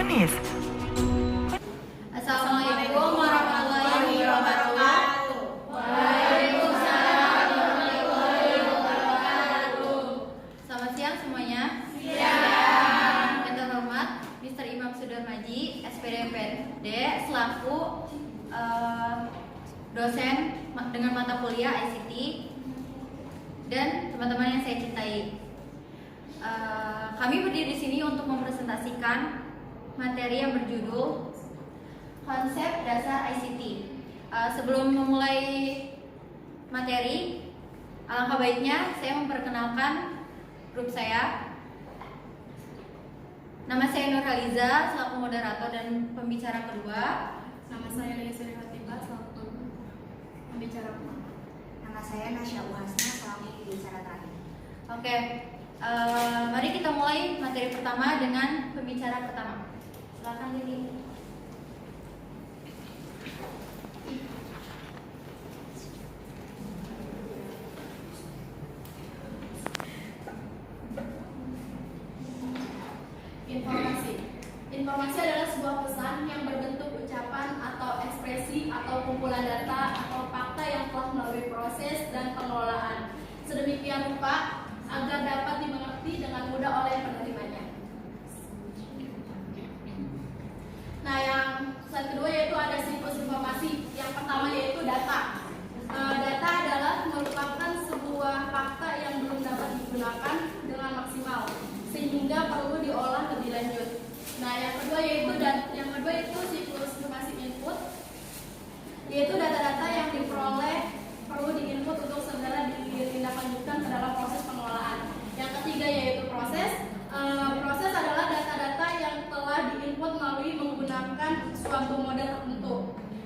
Unis. Assalamualaikum warahmatullahi wabarakatuh. Waalaikumsalam warahmatullahi wabarakatuh. Selamat siang semuanya. Siang. Yang terhormat Mr. Imam Sudarmaji, SPDMPD, selaku dosen dengan mata kuliah ICT, dan teman-teman yang saya cintai. Kami berdiri di sini untuk mempresentasikan materi yang berjudul Konsep Dasar ICT. Sebelum memulai materi, alangkah baiknya saya memperkenalkan grup saya. Nama saya Nurhaliza selaku moderator dan pembicara kedua. Nama saya Yesri Hatibah selaku pembicara pertama. Nama saya Nasya Uhasna selaku pembicara terakhir. Oke, mari kita mulai materi pertama dengan pembicara pertama. Silakan Lili. Informasi adalah sebuah pesan yang berbentuk ucapan atau ekspresi atau kumpulan data atau fakta yang telah melalui proses dan pengelolaan sedemikian rupa agar dapat dimengerti dengan mudah oleh penerimanya. Nah, yang slide kedua yaitu ada siklus informasi. Yang pertama yaitu data. Data adalah merupakan sebuah fakta yang belum dapat digunakan dengan maksimal sehingga perlu diolah lebih lanjut. Nah, yang kedua yaitu siklus informasi input, yaitu data-data yang diperoleh perlu diinput untuk segera ditindaklanjutkan ke dalam proses pengelolaan. Yang ketiga yaitu proses. Proses adalah data-data yang telah diinput melalui menggunakan suatu model tertentu.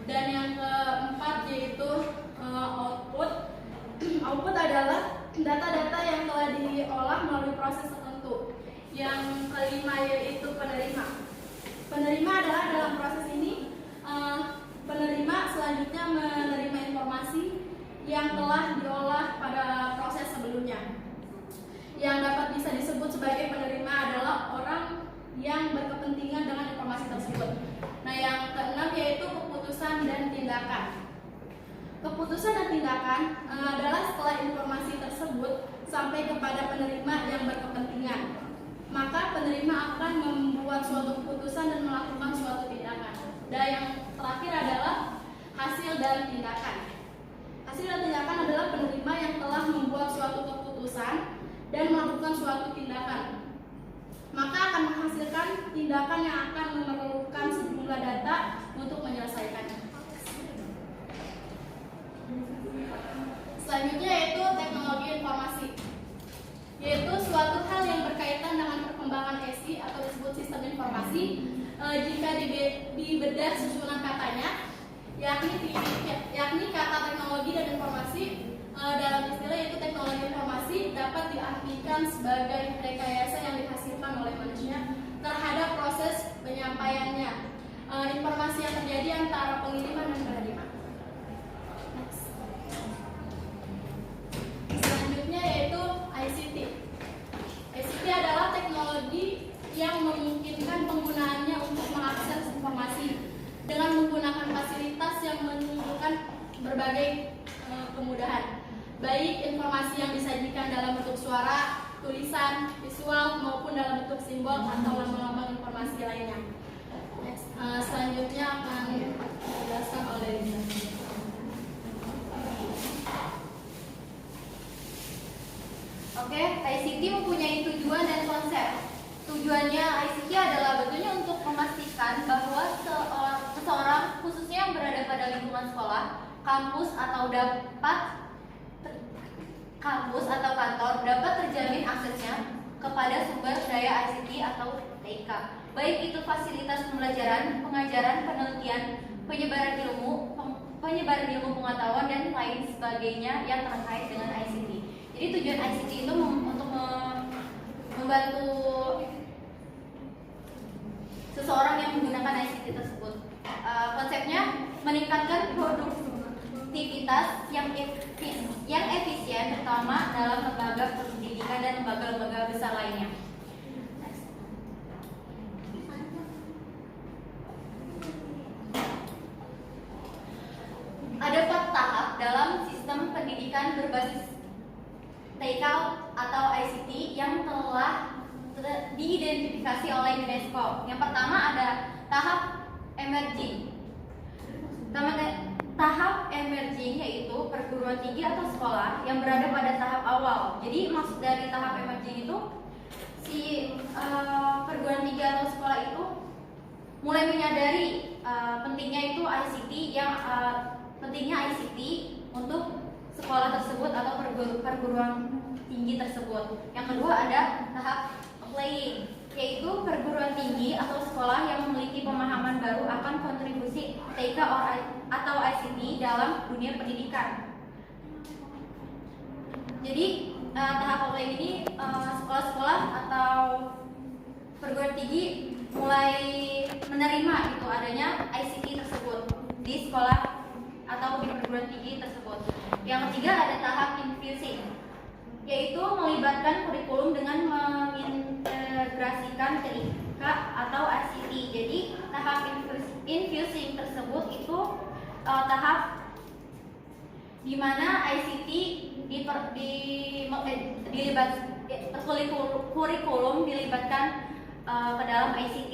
Dan yang keempat yaitu output. Output adalah data-data yang telah diolah melalui proses tertentu. Yang kelima yaitu penerima. Penerima adalah dalam proses ini penerima selanjutnya menerima informasi yang telah diolah pada proses sebelumnya. Yang dapat bisa disebut sebagai penerima adalah orang yang berkepentingan dengan informasi tersebut. Nah, yang keenam yaitu keputusan dan tindakan. Keputusan dan tindakan adalah setelah informasi tersebut sampai kepada penerima yang berkepentingan, maka penerima akan membuat suatu keputusan dan melakukan suatu tindakan. Dan yang terakhir adalah hasil dan tindakan. Hasil dan tindakan adalah penerima yang telah membuat suatu keputusan dan melakukan suatu tindakan, maka akan menghasilkan tindakan yang akan memerlukan sejumlah data untuk menyelesaikannya. Selanjutnya yaitu teknologi informasi, yaitu suatu hal yang berkaitan dengan perkembangan SI atau disebut sistem informasi. Jika dibedah susunan katanya, yakni kata teknologi dan informasi, dalam istilah yaitu teknologi informasi dapat diartikan sebagai rekayasa yang dihasilkan oleh manusia terhadap proses penyampaiannya informasi yang terjadi antara pengiriman dan penerima. Selanjutnya yaitu ICT. ICT adalah teknologi yang memungkinkan penggunaannya untuk mengakses informasi dengan menggunakan fasilitas yang menunjukkan berbagai kemudahan, baik informasi yang disajikan dalam bentuk suara, tulisan, visual maupun dalam bentuk simbol atau lambang-lambang informasi lainnya. Selanjutnya akan dijelaskan oleh Lisa. Oke, ICT mempunyai tujuan dan konsep. Tujuannya ICT adalah betulnya untuk memastikan bahwa seseorang khususnya yang berada pada lingkungan sekolah, kampus atau kantor dapat terjamin aksesnya kepada sumber daya ICT atau TIK, baik itu fasilitas pembelajaran, pengajaran, penelitian, penyebaran ilmu pengetahuan dan lain sebagainya yang terkait dengan ICT. Jadi tujuan ICT itu untuk membantu seseorang yang menggunakan ICT tersebut. Konsepnya meningkatkan produktivitas yang efisien, terutama dalam lembaga pendidikan dan lembaga-lembaga besar lainnya. dalam sistem pendidikan berbasis TK atau ICT yang telah diidentifikasi oleh UNESCO. Yang pertama ada tahap emerging. Tahap emerging yaitu perguruan tinggi atau sekolah yang berada pada tahap awal. Jadi maksud dari tahap emerging itu perguruan tinggi atau sekolah itu mulai menyadari pentingnya itu ICT pentingnya ICT untuk sekolah tersebut atau perguruan tinggi tersebut. Yang kedua ada tahap applying, yaitu perguruan tinggi atau sekolah yang memiliki pemahaman baru akan kontribusi TK atau ICT dalam dunia pendidikan. Jadi tahap applying ini sekolah-sekolah atau perguruan tinggi mulai menerima itu adanya ICT tersebut di sekolah atau di perguruan tinggi tersebut. Yang ketiga ada tahap infusing, yaitu melibatkan kurikulum dengan mengintegrasikan TK atau ICT. Jadi tahap infusing tersebut itu tahap di mana ICT kurikulum dilibatkan ke dalam ICT.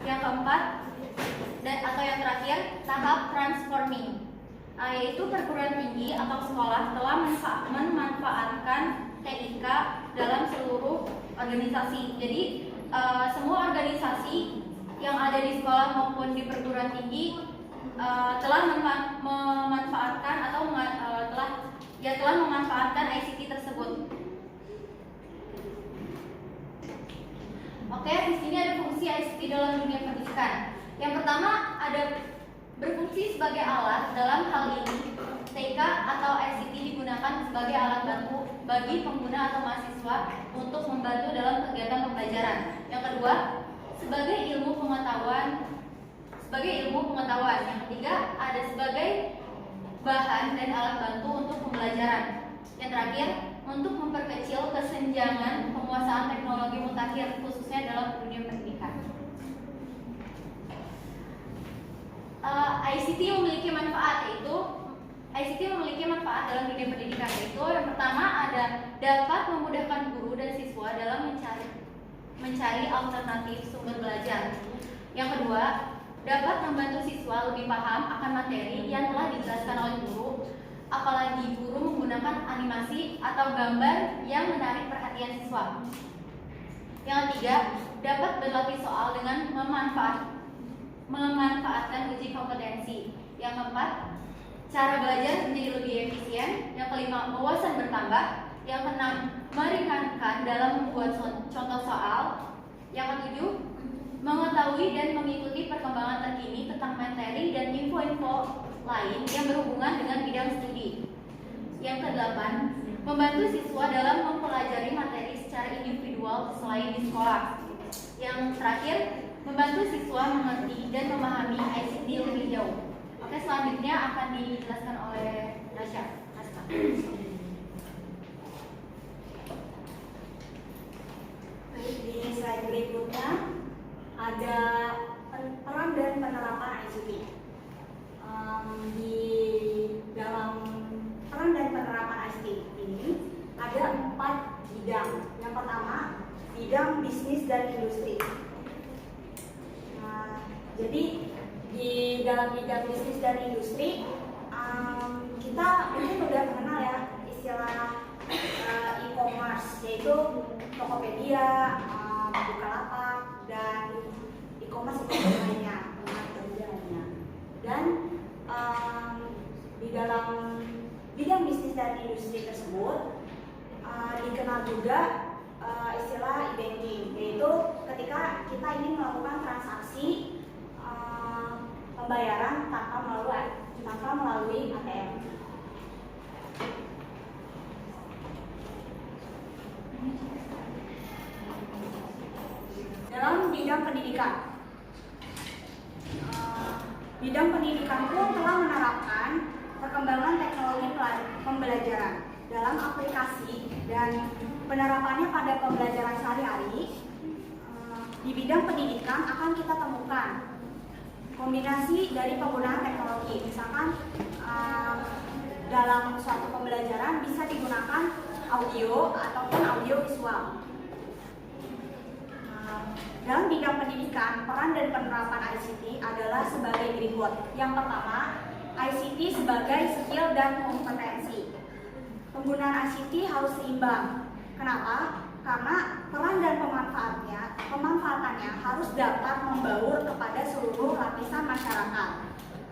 Yang keempat atau yang terakhir tahap transforming, yaitu perguruan tinggi atau sekolah telah memanfaatkan TIK dalam seluruh organisasi. Jadi semua organisasi yang ada di sekolah maupun di perguruan tinggi telah memanfaatkan atau telah memanfaatkan ICT tersebut. Oke, di sini ada fungsi ICT dalam dunia pendidikan. Yang pertama ada berfungsi sebagai alat. Dalam hal ini TK atau ICT digunakan sebagai alat bantu bagi pengguna atau mahasiswa untuk membantu dalam kegiatan pembelajaran. Yang kedua, sebagai ilmu pengetahuan. Yang ketiga, ada sebagai bahan dan alat bantu untuk pembelajaran. Yang terakhir, untuk memperkecil kesenjangan penguasaan teknologi mutakhir khususnya dalam dunia pendidikan. ICT memiliki manfaat dalam dunia pendidikan, yaitu yang pertama ada dapat memudahkan guru dan siswa dalam mencari alternatif sumber belajar. Yang kedua, dapat membantu siswa lebih paham akan materi yang telah dijelaskan oleh guru, apalagi guru menggunakan animasi atau gambar yang menarik perhatian siswa. Yang ketiga, dapat berlatih soal dengan memanfaatkan uji kompetensi. Yang keempat, cara belajar menjadi lebih efisien. Yang kelima, wawasan bertambah. Yang keenam, meringankan dalam membuat contoh soal. Yang ketujuh, mengetahui dan mengikuti perkembangan terkini tentang materi dan info-info lain yang berhubungan dengan bidang studi. Yang kedelapan, membantu siswa dalam mempelajari materi secara individual selain di sekolah. Yang terakhir, membantu siswa mengerti dan memahami ICT lebih jauh. Oke, selanjutnya akan dijelaskan oleh Nasya. Baik, di slide berikutnya ada peran dan penerapan ICT. Di dalam peran dan penerapan ICT ini ada 4 bidang. Yang pertama, bidang bisnis dan industri. Jadi di dalam bidang bisnis dan industri kita mungkin udah mengenal ya istilah e-commerce, yaitu Tokopedia, Bukalapak, dan e-commerce itu lainnya. Dan di dalam bidang bisnis dan industri tersebut dikenal juga istilah e-banking, yaitu ketika kita ingin melakukan transaksi pembayaran tanpa melalui ATM. Dalam bidang pendidikan, bidang pendidikan pun telah menerapkan perkembangan teknologi pembelajaran dalam aplikasi dan penerapannya pada pembelajaran sehari-hari. Di bidang pendidikan akan kita temukan kombinasi dari penggunaan teknologi, misalkan dalam suatu pembelajaran bisa digunakan audio ataupun audio visual. Dalam bidang pendidikan, peran dan penerapan ICT adalah sebagai berikut. Yang pertama, ICT sebagai skill dan kompetensi. Penggunaan ICT harus seimbang. Kenapa? Karena peran dan pemanfaatannya harus dapat membaur kepada seluruh lapisan masyarakat.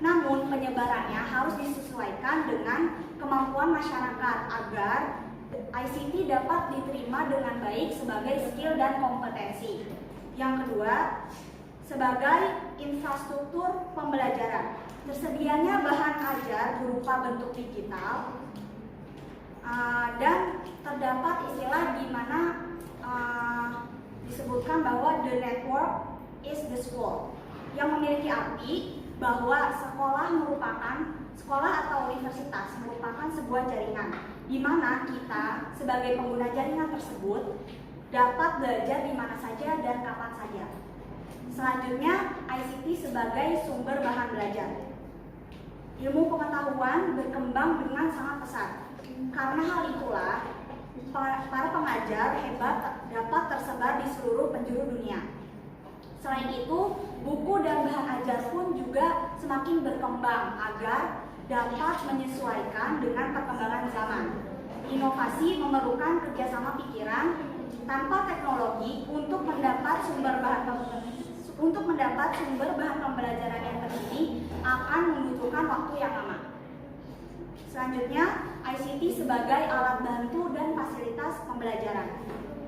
Namun penyebarannya harus disesuaikan dengan kemampuan masyarakat agar ICT dapat diterima dengan baik sebagai skill dan kompetensi. Yang kedua, sebagai infrastruktur pembelajaran. Tersedianya bahan ajar berupa bentuk digital dan terdapat istilah di mana disebutkan bahwa the network is the school, yang memiliki arti bahwa sekolah atau universitas merupakan sebuah jaringan di mana kita sebagai pengguna jaringan tersebut dapat belajar di mana saja dan kapan saja. Selanjutnya, ICT sebagai sumber bahan belajar. Ilmu pengetahuan berkembang dengan sangat pesat. Karena hal itulah, para pengajar hebat dapat tersebar di seluruh penjuru dunia. Selain itu, buku dan bahan ajar pun juga semakin berkembang agar dapat menyesuaikan dengan perkembangan zaman. Inovasi memerlukan kerjasama pikiran. Tanpa teknologi untuk mendapat sumber bahan pembelajaran yang terkini akan membutuhkan waktu yang lama. Selanjutnya, ICT sebagai alat bantu dan fasilitas pembelajaran.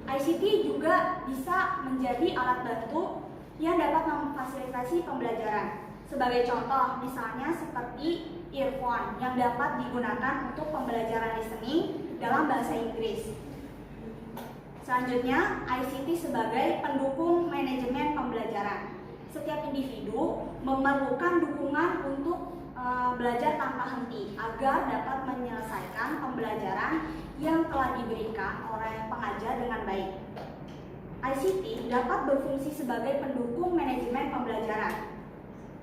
ICT juga bisa menjadi alat bantu yang dapat memfasilitasi pembelajaran. Sebagai contoh, misalnya seperti earphone yang dapat digunakan untuk pembelajaran listening dalam bahasa Inggris. Selanjutnya, ICT sebagai pendukung manajemen pembelajaran. Setiap individu memerlukan dukungan untuk belajar tanpa henti agar dapat menyelesaikan pembelajaran yang telah diberikan oleh pengajar dengan baik. ICT dapat berfungsi sebagai pendukung manajemen pembelajaran.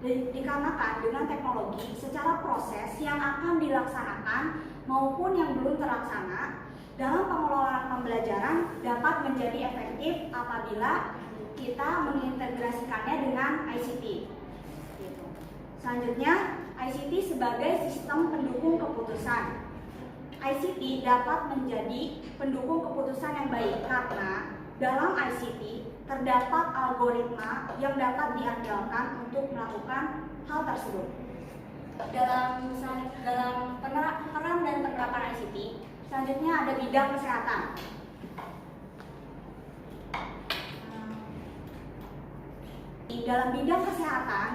Dikarenakan dengan teknologi secara proses yang akan dilaksanakan maupun yang belum terlaksana dalam pengelolaan pembelajaran dapat menjadi efektif apabila kita mengintegrasikannya dengan ICT. Selanjutnya, ICT sebagai sistem pendukung keputusan. ICT dapat menjadi pendukung keputusan yang baik karena dalam ICT terdapat algoritma yang dapat diandalkan untuk melakukan hal tersebut. Dalam peran dan penerapan ICT, selanjutnya ada bidang kesehatan. Di dalam bidang kesehatan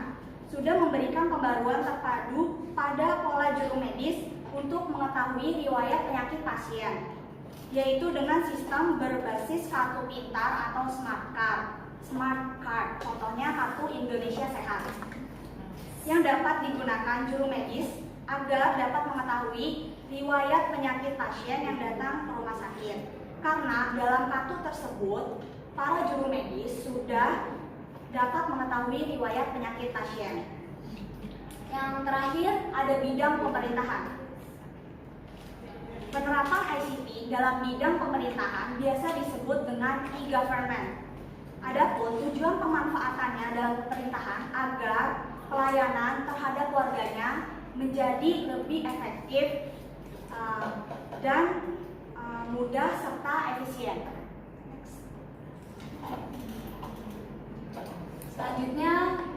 sudah memberikan pembaruan terpadu pada pola juru medis untuk mengetahui riwayat penyakit pasien, yaitu dengan sistem berbasis kartu pintar atau smart card, contohnya kartu Indonesia Sehat, yang dapat digunakan juru medis agar dapat mengetahui riwayat penyakit pasien yang datang ke rumah sakit. Karena dalam kartu tersebut, para juru medis sudah dapat mengetahui riwayat penyakit pasien. Yang terakhir ada bidang pemerintahan. Penerapan ICT dalam bidang pemerintahan biasa disebut dengan e-government. Adapun tujuan pemanfaatannya dalam pemerintahan agar pelayanan terhadap warganya menjadi lebih efektif dan mudah serta efisien. Selanjutnya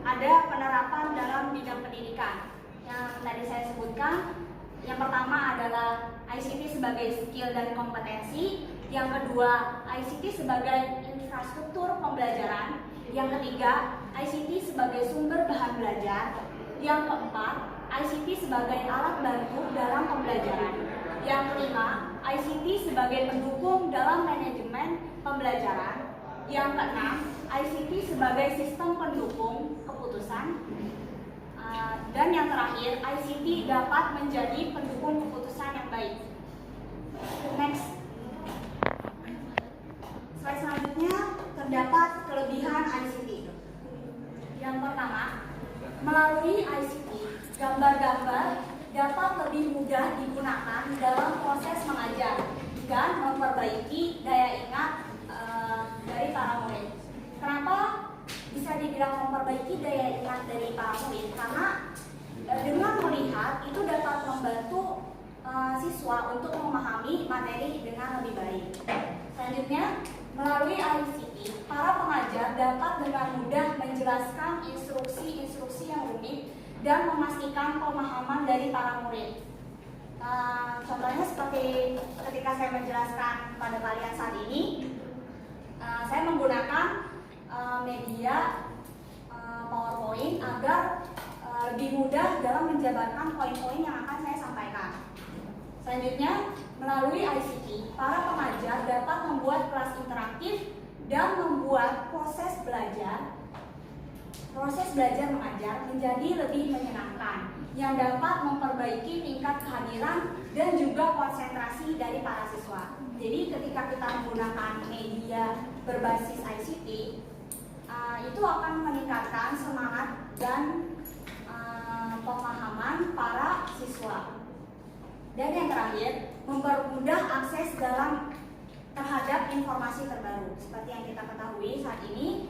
ada penerapan dalam bidang pendidikan yang tadi saya sebutkan. Yang pertama adalah ICT sebagai skill dan kompetensi. Yang kedua, ICT sebagai infrastruktur pembelajaran. Yang ketiga, ICT sebagai sumber bahan belajar. Yang keempat, ICT sebagai alat bantu dalam pembelajaran. Yang kelima, ICT sebagai pendukung dalam manajemen pembelajaran. Yang keenam, ICT sebagai sistem pendukung keputusan. Dan yang terakhir, ICT dapat menjadi pendukung keputusan yang baik. Next. Slide selanjutnya terdapat kelebihan ICT. Yang pertama, melalui ICT, gambar-gambar dapat lebih mudah digunakan dalam proses mengajar dan memperbaiki daya ingat dari para murid. Kenapa bisa dibilang memperbaiki daya ingat dari para murid? Karena dengan melihat itu dapat membantu siswa untuk memahami materi dengan lebih baik. Selanjutnya, melalui ICT, para pengajar dapat dengan mudah menjelaskan instruksi-instruksi yang rumit dan memastikan pemahaman dari para murid. Contohnya seperti ketika saya menjelaskan kepada kalian saat ini, saya menggunakan media PowerPoint agar lebih mudah dalam menjabarkan poin-poin yang akan saya sampaikan. Selanjutnya, melalui ICT, para pengajar dapat membuat kelas interaktif dan membuat proses belajar mengajar menjadi lebih menyenangkan, yang dapat memperbaiki tingkat kehadiran dan juga konsentrasi dari para siswa. Jadi ketika kita menggunakan media berbasis ICT, itu akan meningkatkan semangat dan pemahaman para siswa. Dan yang terakhir, mempermudah akses terhadap informasi terbaru. Seperti yang kita ketahui saat ini,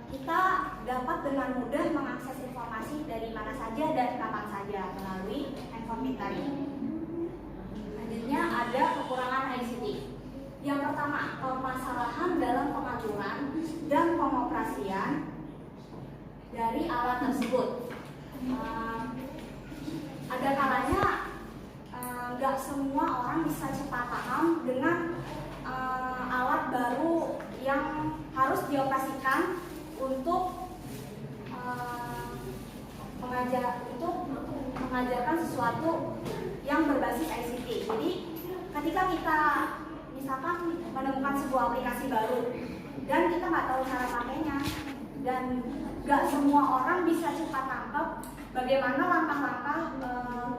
kita dapat dengan mudah mengakses informasi dari mana saja dan kapan saja melalui handphone pintar ini. Selanjutnya ada kekurangan ICT. Yang pertama, permasalahan dalam pengaturan dan pengoperasian dari alat tersebut. Ada kalanya nggak semua orang bisa cepat paham dengan alat baru yang harus dioperasikan untuk mengajarkan sesuatu yang berbasis ICT. Jadi ketika kita misalkan menemukan sebuah aplikasi baru dan kita nggak tahu cara pakainya dan nggak semua orang bisa cepat tangkap bagaimana langkah-langkah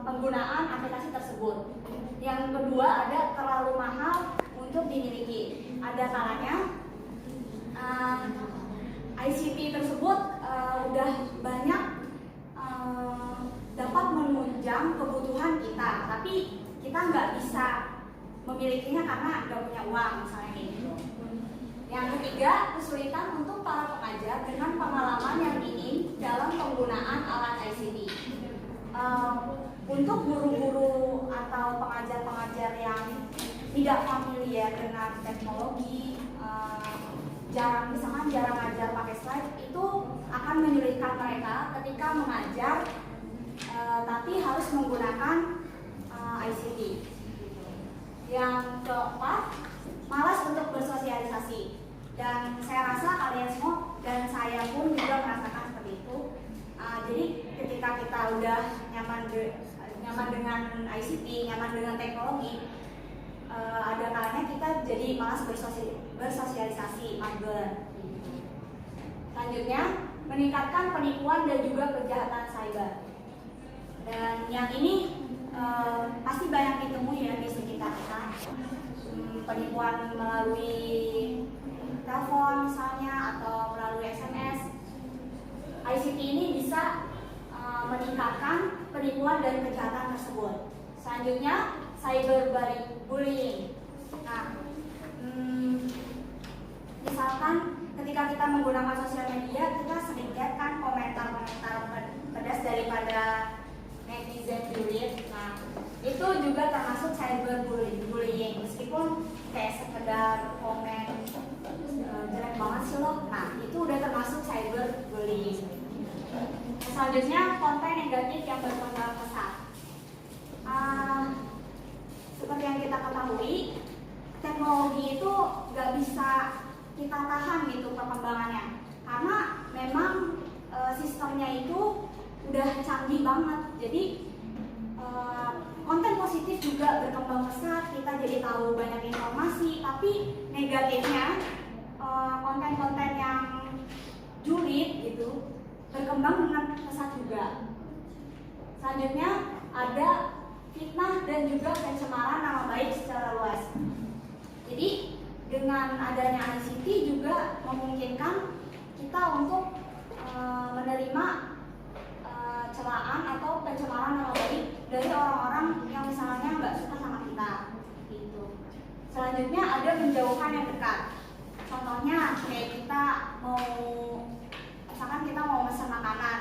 penggunaan aplikasi tersebut. Yang kedua, ada terlalu mahal untuk dimiliki. Ada kalanya ICT tersebut udah banyak dapat menunjang kebutuhan kita, tapi kita nggak bisa memilikinya karena nggak punya uang misalnya gitu. Yang ketiga, kesulitan untuk para pengajar dengan pengalaman yang minim dalam penggunaan alat ICT. Untuk guru-guru atau pengajar-pengajar yang tidak familiar dengan teknologi, jarang ngajar pakai slide, itu akan menyulitkan mereka ketika mengajar, tapi harus menggunakan ICT. Yang keempat, malas untuk bersosialisasi. Dan saya rasa kalian semua dan saya pun juga merasakan seperti itu. Jadi ketika kita udah nyaman dengan ICT, nyaman dengan teknologi, ada kalanya kita jadi malas bersosialisasi, mager. Selanjutnya, meningkatkan penipuan dan juga kejahatan cyber. Dan yang ini pasti banyak ditemui ya di sekitar kita. Penipuan melalui telepon misalnya atau melalui SMS. ICT ini bisa meningkatkan penipuan dan kejahatan tersebut. Selanjutnya, cyberbullying. Nah, misalkan ketika kita menggunakan sosial media, kita sering lihat kan komentar-komentar pedas daripada netizen julid. Nah, itu juga termasuk cyberbullying. Meskipun kayak sekedar komen jelek banget sih lo, nah itu udah termasuk cyberbullying. Selanjutnya, konten negatif yang berkembang pesat. Seperti yang kita ketahui, teknologi itu nggak bisa kita tahan gitu perkembangannya, karena memang sistemnya itu udah canggih banget. Jadi konten positif juga berkembang pesat, kita jadi tahu banyak informasi. Tapi negatifnya, konten-konten yang julid gitu berkembang dengan pesat juga. Selanjutnya ada fitnah dan juga pencemaran nama baik secara luas. Jadi dengan adanya ICT juga memungkinkan kita untuk menerima celaan atau pencemaran nama baik dari orang-orang yang misalnya nggak suka sama kita gitu. Selanjutnya ada menjauhkan yang dekat. Contohnya kayak kita mau, misalkan kita mau pesan makanan,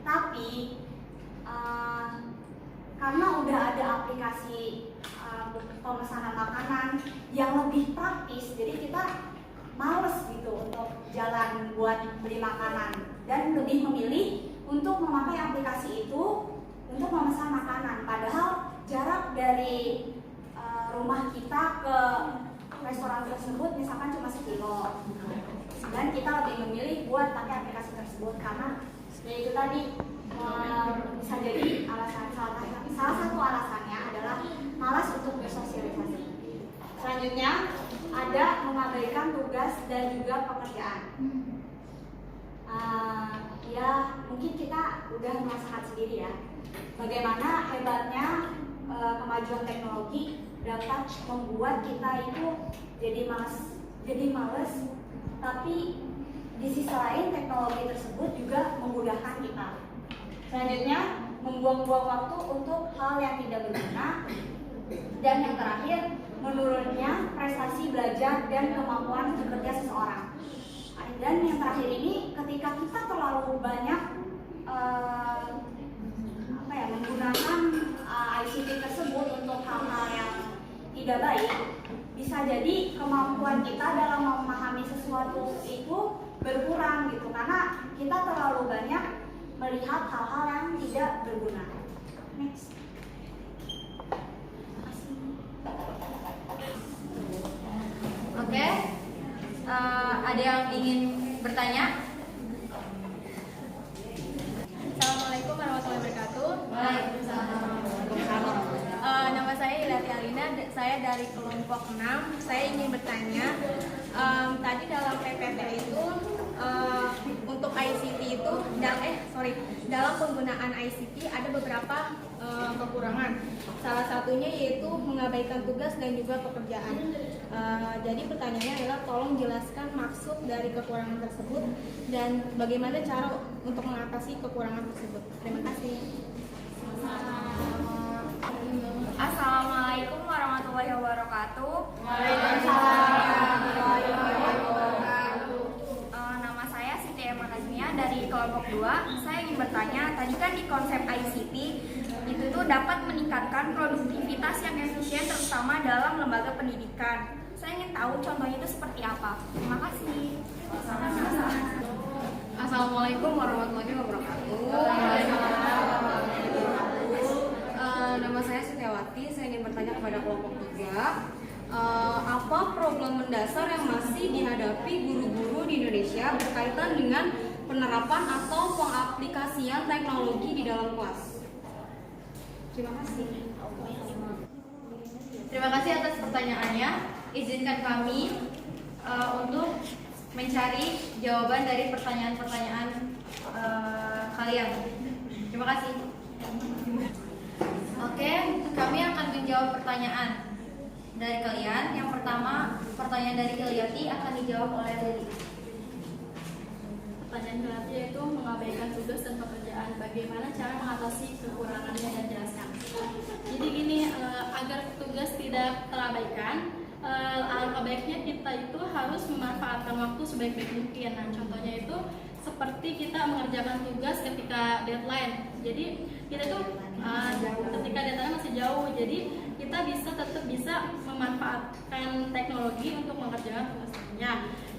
tapi karena udah ada aplikasi pemesanan makanan yang lebih praktis, jadi kita males gitu untuk jalan buat beli makanan dan lebih memilih untuk memakai aplikasi itu untuk memesan makanan. Padahal jarak dari rumah kita ke restoran tersebut misalkan cuma 1 kilo, dan kita lebih memilih buat pakai aplikasi tersebut karena ya itu tadi bisa jadi alasan salah satu alasannya adalah malas untuk bersosialisasi. Selanjutnya ada mengabaikan tugas dan juga pekerjaan. Ya mungkin kita udah merasakan sendiri ya bagaimana hebatnya kemajuan teknologi dapat membuat kita itu jadi males, tapi di sisi lain teknologi tersebut juga memudahkan kita. Selanjutnya membuang-buang waktu untuk hal yang tidak berguna, dan yang terakhir menurunnya prestasi belajar dan kemampuan bekerja seseorang. Dan yang terakhir ini ketika kita terlalu banyak menggunakan ICT tersebut untuk hal-hal yang tidak baik, bisa jadi kemampuan kita dalam memahami sesuatu itu berkurang gitu karena kita terlalu banyak melihat hal-hal yang tidak berguna. Next. Oke, ada yang ingin bertanya? Assalamualaikum warahmatullahi wabarakatuh. Waalaikumsalam. Nama saya Ilati Alina, saya dari kelompok 6. Saya ingin bertanya, tadi dalam PPT itu untuk ICT itu, dalam penggunaan ICT ada beberapa kekurangan. Salah satunya yaitu mengabaikan tugas dan juga pekerjaan. Jadi pertanyaannya adalah tolong jelaskan maksud dari kekurangan tersebut dan bagaimana cara untuk mengatasi kekurangan tersebut. Terima kasih. Assalamualaikum warahmatullahi wabarakatuh. Nama saya Siti Emma Nazmia dari kelompok 2. Saya ingin bertanya, tadi kan di konsep ICT itu tuh dapat meningkatkan produktivitas yang efisien terutama dalam lembaga pendidikan. Saya ingin tahu contohnya itu seperti apa. Terima kasih. Assalamualaikum warahmatullahi wabarakatuh. Nama saya Setiawati. Saya ingin bertanya kepada kelompok 3. Apa problem mendasar yang masih dihadapi guru-guru di Indonesia berkaitan dengan penerapan atau pengaplikasian teknologi di dalam kelas? Terima kasih. Terima kasih atas pertanyaannya. Izinkan kami untuk mencari jawaban dari pertanyaan-pertanyaan kalian. Terima kasih. Oke, kami akan menjawab pertanyaan dari kalian. Yang pertama, pertanyaan dari Ilyati akan dijawab oleh Lili. Pertanyaan Ilati yaitu mengabaikan tugas dan pekerjaan. Bagaimana cara mengatasi kekurangannya dan jelaskan. Jadi gini, agar tugas tidak terabaikan, alangkah baiknya kita itu harus memanfaatkan waktu sebaik-baik mungkin. Nah, contohnya itu seperti kita mengerjakan tugas ketika deadline. Jadi kita tuh ketika deadline masih jauh, jadi kita tetap bisa memanfaatkan teknologi untuk mengerjakan tugasnya.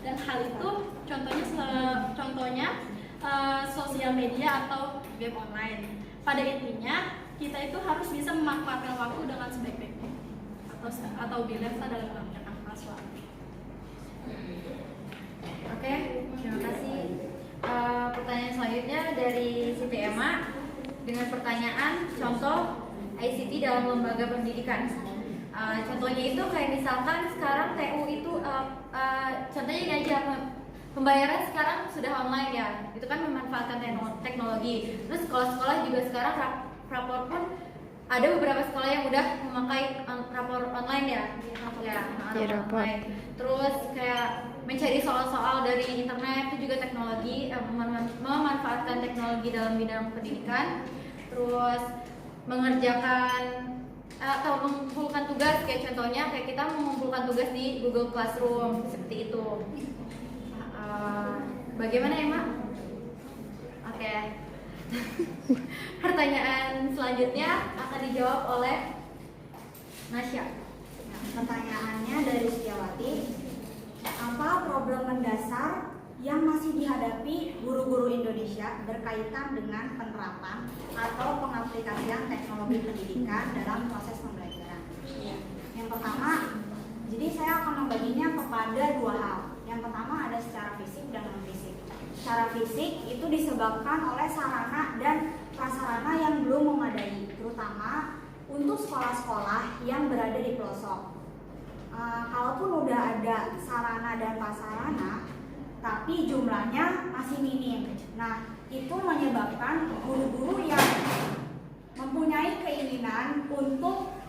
Dan hal itu contohnya sosial media atau web online. Pada intinya kita itu harus bisa memanfaatkan waktu dengan sebaik-baiknya atau biasa dalam menggunakan password. Oke, terima kasih. Pertanyaan selanjutnya dari Siti Emma dengan pertanyaan contoh ICT dalam lembaga pendidikan. Contohnya itu kayak misalkan sekarang TU itu contohnya ini aja, pembayaran sekarang sudah online ya, itu kan memanfaatkan teknologi. Terus sekolah-sekolah juga sekarang rapor pun ada beberapa sekolah yang udah memakai rapor online ya, rapor online. Terus kayak mencari soal-soal dari internet itu juga teknologi, memanfaatkan teknologi dalam bidang pendidikan. terus mengerjakan atau mengumpulkan tugas, kayak contohnya kayak kita mengumpulkan tugas di Google Classroom seperti itu. Bagaimana ya, Mak? Oke. Pertanyaan selanjutnya akan dijawab oleh Nasya. Nah, pertanyaannya dari Setiawati, apa problem mendasar yang masih dihadapi guru-guru Indonesia berkaitan dengan penerapan atau pengaplikasian teknologi pendidikan dalam proses pembelajaran? Yang pertama, jadi saya akan membaginya kepada dua hal. Yang pertama ada secara fisik dan non fisik. Secara fisik itu disebabkan oleh sarana dan prasarana yang belum memadai, terutama untuk sekolah-sekolah yang berada di pelosok. Kalaupun udah ada sarana dan prasarana, tapi jumlahnya masih minim. Nah, itu menyebabkan guru-guru yang mempunyai keinginan untuk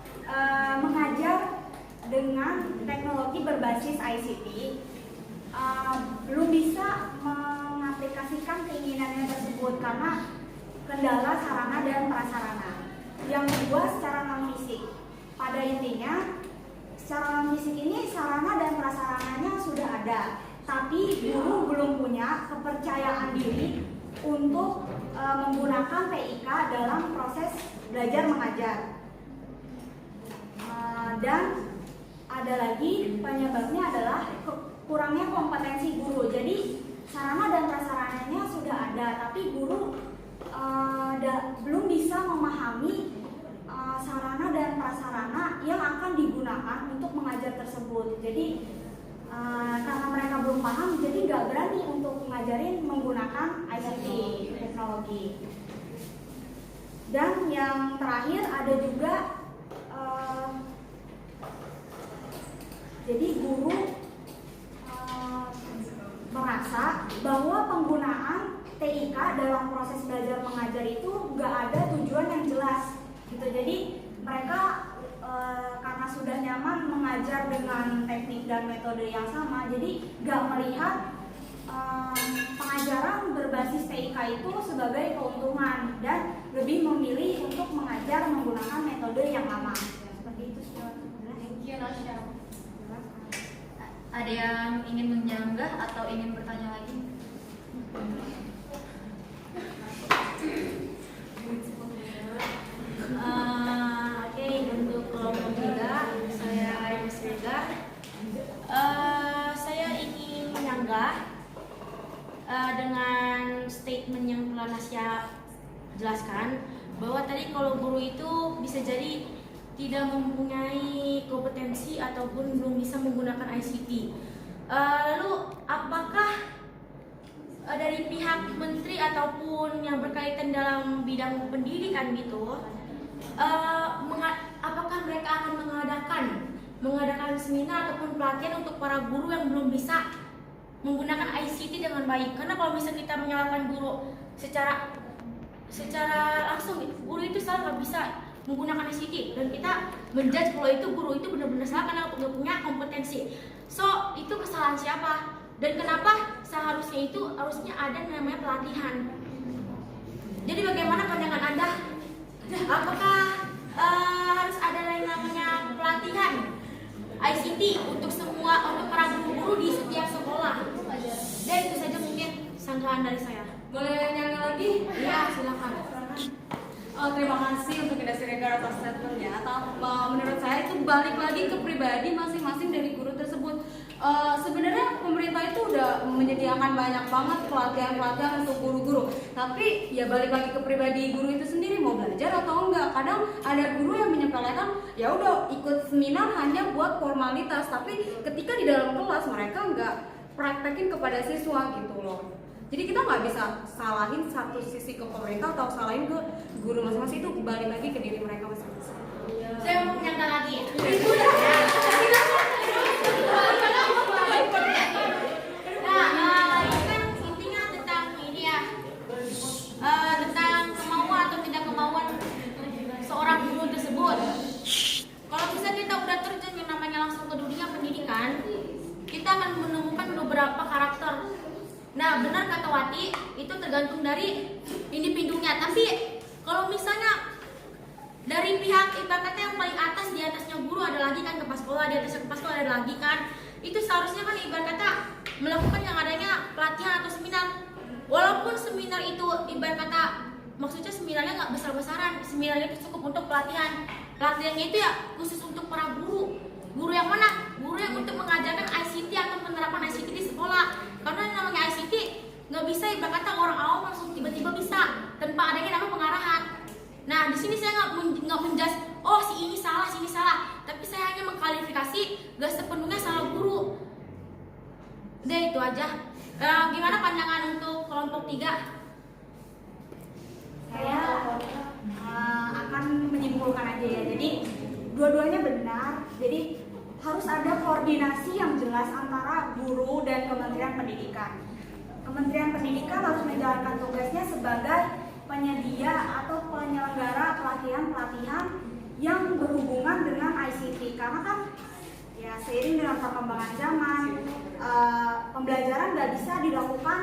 mengajar dengan teknologi berbasis ICT belum bisa mengaplikasikan keinginannya tersebut karena kendala sarana dan prasarana. Yang kedua, secara non fisik. Pada intinya, secara non fisik ini sarana dan prasarananya sudah ada, tapi guru belum punya kepercayaan diri untuk menggunakan TIK dalam proses belajar mengajar. Dan ada lagi penyebabnya adalah kurangnya kompetensi guru. Jadi sarana dan prasarananya sudah ada, tapi guru belum bisa memahami sarana dan prasarana yang akan digunakan untuk mengajar tersebut. Jadi karena mereka belum paham, jadi nggak berani untuk mengajarin menggunakan ICT teknologi. Dan yang terakhir ada juga jadi guru merasa bahwa penggunaan TIK dalam proses belajar mengajar itu nggak ada tujuan yang jelas gitu. Jadi mereka karena sudah nyaman mengajar dengan teknik dan metode yang sama, jadi nggak melihat pengajaran berbasis TIK itu sebagai keuntungan dan lebih memilih untuk mengajar menggunakan metode yang lama. Seperti itu sih. Thank you, Nasya. Ada yang ingin menyanggah atau ingin bertanya lagi? Oke, untuk kelompok 3, saya Mas Rega. Saya ingin menyanggah dengan statement yang telah Nasya jelaskan, bahwa tadi kalau guru itu bisa jadi tidak mempunyai kompetensi ataupun belum bisa menggunakan ICT. Lalu apakah dari pihak menteri ataupun yang berkaitan dalam bidang pendidikan gitu, apakah mereka akan mengadakan seminar ataupun pelatihan untuk para guru yang belum bisa menggunakan ICT dengan baik? Karena kalau misalnya kita menyalahkan guru secara langsung, guru itu salah nggak bisa menggunakan ICT, dan kita menjudge kalau itu guru itu benar-benar salah karena nggak punya kompetensi. So itu kesalahan siapa? Dan kenapa seharusnya itu harusnya ada namanya pelatihan? Jadi bagaimana pandangan Anda? Apakah harus ada yang namanya pelatihan ICT untuk para guru-guru di setiap sekolah? Dan itu saja mungkin sanggahan dari saya. Boleh nyanyi lagi? Iya, silakan. Terima kasih untuk Indah Siregar atas statementnya. Menurut saya itu balik lagi ke pribadi masing-masing dari guru tersebut. Sebenarnya pemerintah itu udah menyediakan banyak banget pelatihan-pelatihan untuk guru-guru. Tapi ya balik lagi ke pribadi guru itu sendiri mau belajar atau enggak. Kadang ada guru yang menyepelekan, ya udah ikut seminar hanya buat formalitas. Tapi ketika di dalam kelas mereka enggak praktekin kepada siswa gitu loh. Jadi kita nggak bisa salahin satu sisi ke pemerintah atau salahin ke guru masing-masing, itu balik lagi ke diri mereka masing-masing. Saya mau menyangka lagi. Nah, ini kan intinya tentang ini ya, tentang kemauan atau tidak kemauan seorang guru tersebut. Kalau misalnya kita udah terjun yang namanya langsung ke dunia pendidikan, kita akan menemukan beberapa karakter. Nah, benar kata Wati, itu tergantung dari individunya. Tapi Kalau misalnya dari pihak ibaratnya yang paling atas, di atasnya guru ada lagi kan kepala sekolah, di atasnya kepala sekolah ada lagi kan, itu seharusnya kan ibarat kata melakukan yang adanya pelatihan atau seminar. Walaupun seminar itu ibarat kata maksudnya seminarnya nggak besar-besaran, seminarnya itu cukup untuk pelatihan. Pelatihannya itu ya khusus untuk para guru. Guru yang mana? Guru yang untuk mengajarkan ICT atau penerapan ICT di sekolah. Karena yang namanya ICT nggak bisa ibarat kata orang awam langsung tiba-tiba bisa tanpa adanya nama pengarahan. Nah di sini saya nggak menjudge, oh si ini salah, si ini salah. Tapi saya hanya mengklarifikasi, gak sepenuhnya salah guru. Udah itu aja. Gimana pandangan untuk kelompok 3? Saya akan menyimpulkan aja ya. Jadi dua-duanya benar. Jadi harus ada koordinasi yang jelas antara guru dan Kementerian Pendidikan. Kementerian Pendidikan harus menjalankan tugasnya sebagai penyedia atau penyelenggara pelatihan-pelatihan yang berhubungan dengan ICT. Karena kan ya seiring dengan perkembangan zaman, pembelajaran nggak bisa dilakukan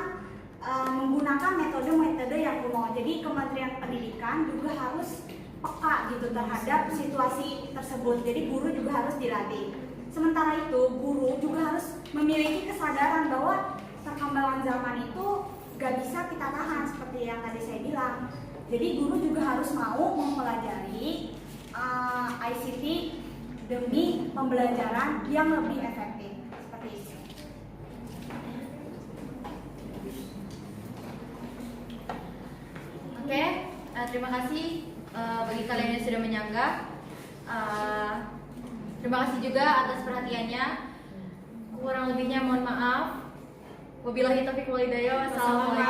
menggunakan metode-metode yang kuno. Jadi Kementerian Pendidikan juga harus peka gitu terhadap situasi tersebut. Jadi guru juga harus dilatih. Sementara itu guru juga harus memiliki kesadaran bahwa perkembangan zaman itu gak bisa kita tahan seperti yang tadi saya bilang. Jadi guru juga harus mau mempelajari ICT demi pembelajaran yang lebih efektif seperti itu. Oke, terima kasih bagi kalian yang sudah menyanggah. Terima kasih juga atas perhatiannya. Kurang lebihnya mohon maaf. Wabillahi taufiq wal hidayah. Wassalamualaikum.